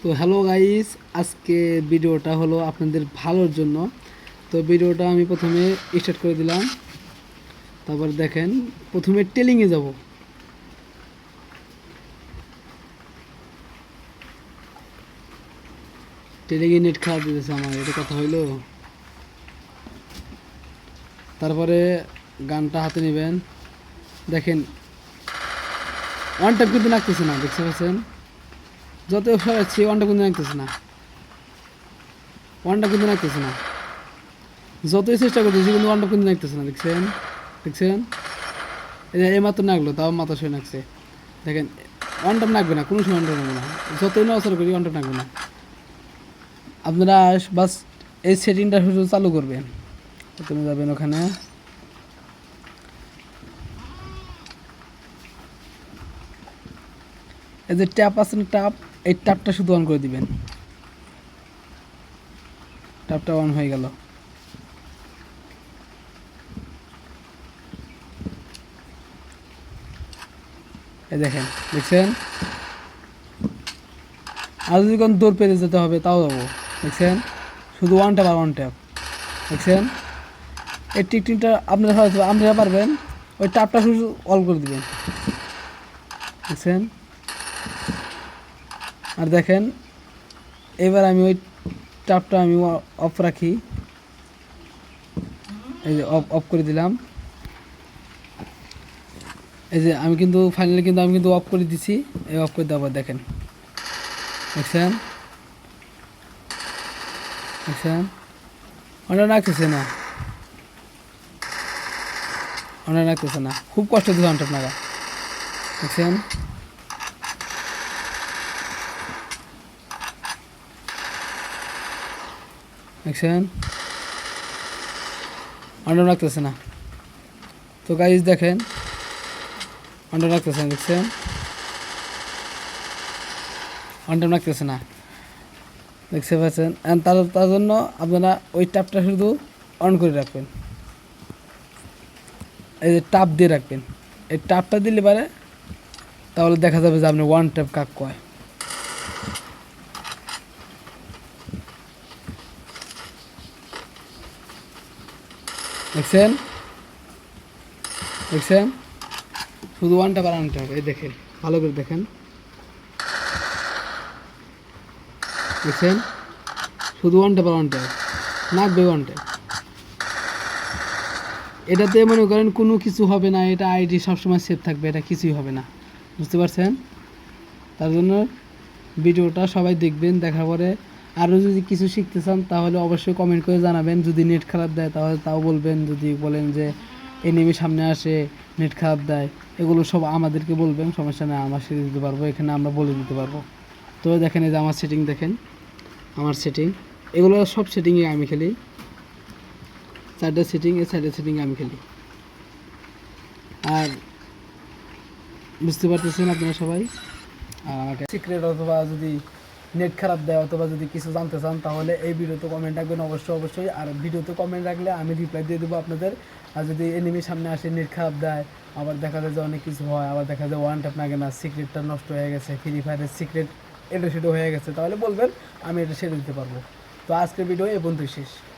তো hello guys, আজকে ভিডিওটা হলো আপনাদের ভালোর জন্য। তো ভিডিওটা আমি প্রথমে স্টার্ট করে দিলাম। তারপর দেখেন, প্রথমে টেলিংয়ে যাব। টেলিংয়ে নেট খারাপ দিতেছে আমার, এটা কথা হইলো। তারপরে গানটা হাতে নেবেন। দেখেন ওয়ান টাইপ কিন্তু লাগতেছে না, দেখতে পাচ্ছেন? যত সরাচ্ছি ওয়ানটা কিন্তু লাগতেছে না, ওয়ানটা কিন্তু লাগতেছে না। যতই চেষ্টা করতেছি কিন্তু ওয়ানটা কিন্তু লাগতেছে না। দেখছেন দেখছেন এই মাত্র নাগলো, তাও মাথা শুয়ে নাকছে। দেখেন ওয়ানটা নাকবে না, কোনো সময় ওয়ানটা নাকবে না, যতই নচল করি ওয়ানটা নাকবে না। আপনারা বাস এই সেটিংটা শুধু চালু করবেন। তুমি যাবেন ওখানে, এই যে ট্যাপ আছেন, ট্যাপ, এই ট্যাপটা শুধু অন করে দিবেন। ট্যাপটা অন হয়ে গেল। এই দেখেন, দেখছেন? আর যদি কোন দৌড় পেরে যেতে হবে তাও যাবো। দেখছেন? শুধু ওয়ান ট্যাপ আর ওয়ান ট্যাপ। দেখছেন? এই টিকটিকটা আপনারা হয়তো আপনারা পারবেন, ওই ট্যাপটা শুধু অল করে দিবেন। দেখছেন? আর দেখেন, এবার আমি ওই ট্যাপটা আমি অফ রাখি। এই যে অফ করে দিলাম। এই যে আমি কিন্তু ফাইনালি কিন্তু আমি কিন্তু অফ করে দিছি। এই অফ করে দেওয়ার দেখেন, দেখছেন? দেখছেন? ওটা রাখতেছে না, ওটা রাখতেছে না, খুব কষ্ট দিলাম আপনারা। দেখছেন? দেখছেন? ওটা রাখতেছে না। তো গাইজ দেখেন, ওটা রাখতেছে না। দেখছেন? ওটা রাখতেছে না, দেখতে পাচ্ছেন? তার জন্য আপনারা ওই ট্যাপটা শুধু অন করে রাখবেন। এই যে ট্যাপ দিয়ে রাখবেন, এই ট্যাপটা দিলে পারে তাহলে দেখা যাবে যে আপনি ওয়ান ট্যাপ কাক কয়। দেখছেন? দেখছেন? শুধু ওয়ান ট্যাপ আর ওয়ান ট্যাপ। এই দেখেন, ভালো করে দেখেন। দেখছেন? শুধু ওয়ান ট্যাপ আর ওয়ান ট্যাপ, নাকবে ওয়ান ট্যাপ। এটাতে মনে করেন কোনো কিছু হবে না, এটা আইডি সবসময় সেভ থাকবে, এটা কিছুই হবে না। বুঝতে পারছেন? তার জন্য ভিডিওটা সবাই দেখবেন। দেখার পরে আরও যদি কিছু শিখতে চান তাহলে অবশ্যই কমেন্ট করে জানাবেন। যদি নেট খারাপ দেয় তাহলে তাও বলবেন। যদি বলেন যে এনিমি সামনে আসে, নেট খারাপ দেয়, এগুলো সব আমাদেরকে বলবেন, সমস্যা নেই, আমরা শিখে দিতে পারবো, এখানে আমরা বলে দিতে পারবো। তো দেখেন, এই যে আমার সেটিং দেখেন, আমার সেটিং, এগুলো সব সেটিংয়ে আমি খেলি। চারটা সেটিং, এই চারটা সেটিংয়ে আমি খেলি। আর বুঝতে পারতেছেন আপনারা সবাই। আমাকে সিক্রেট অথবা যদি নেট খারাপ দেয় অথবা যদি কিছু জানতে চান তাহলে এই ভিডিওতে কমেন্ট রাখবেন অবশ্যই। আর ভিডিওতে কমেন্ট রাখলে আমি রিপ্লাই দিয়ে দেবো আপনাদের। আর যদি এনিমির সামনে আসে, নেট খারাপ দেয়, আবার দেখা যায় যে অনেক কিছু হয়, আবার দেখা যায় ওয়ান ট্যাপ লাগে না, সিক্রেটটা নষ্ট হয়ে গেছে, ফ্রি ফায়ারের সিক্রেট এটা সেটা হয়ে গেছে, তাহলে বলবেন, আমি এটা সেরে দিতে পারবো। তো আজকের ভিডিও এ পর্যন্তই শেষ।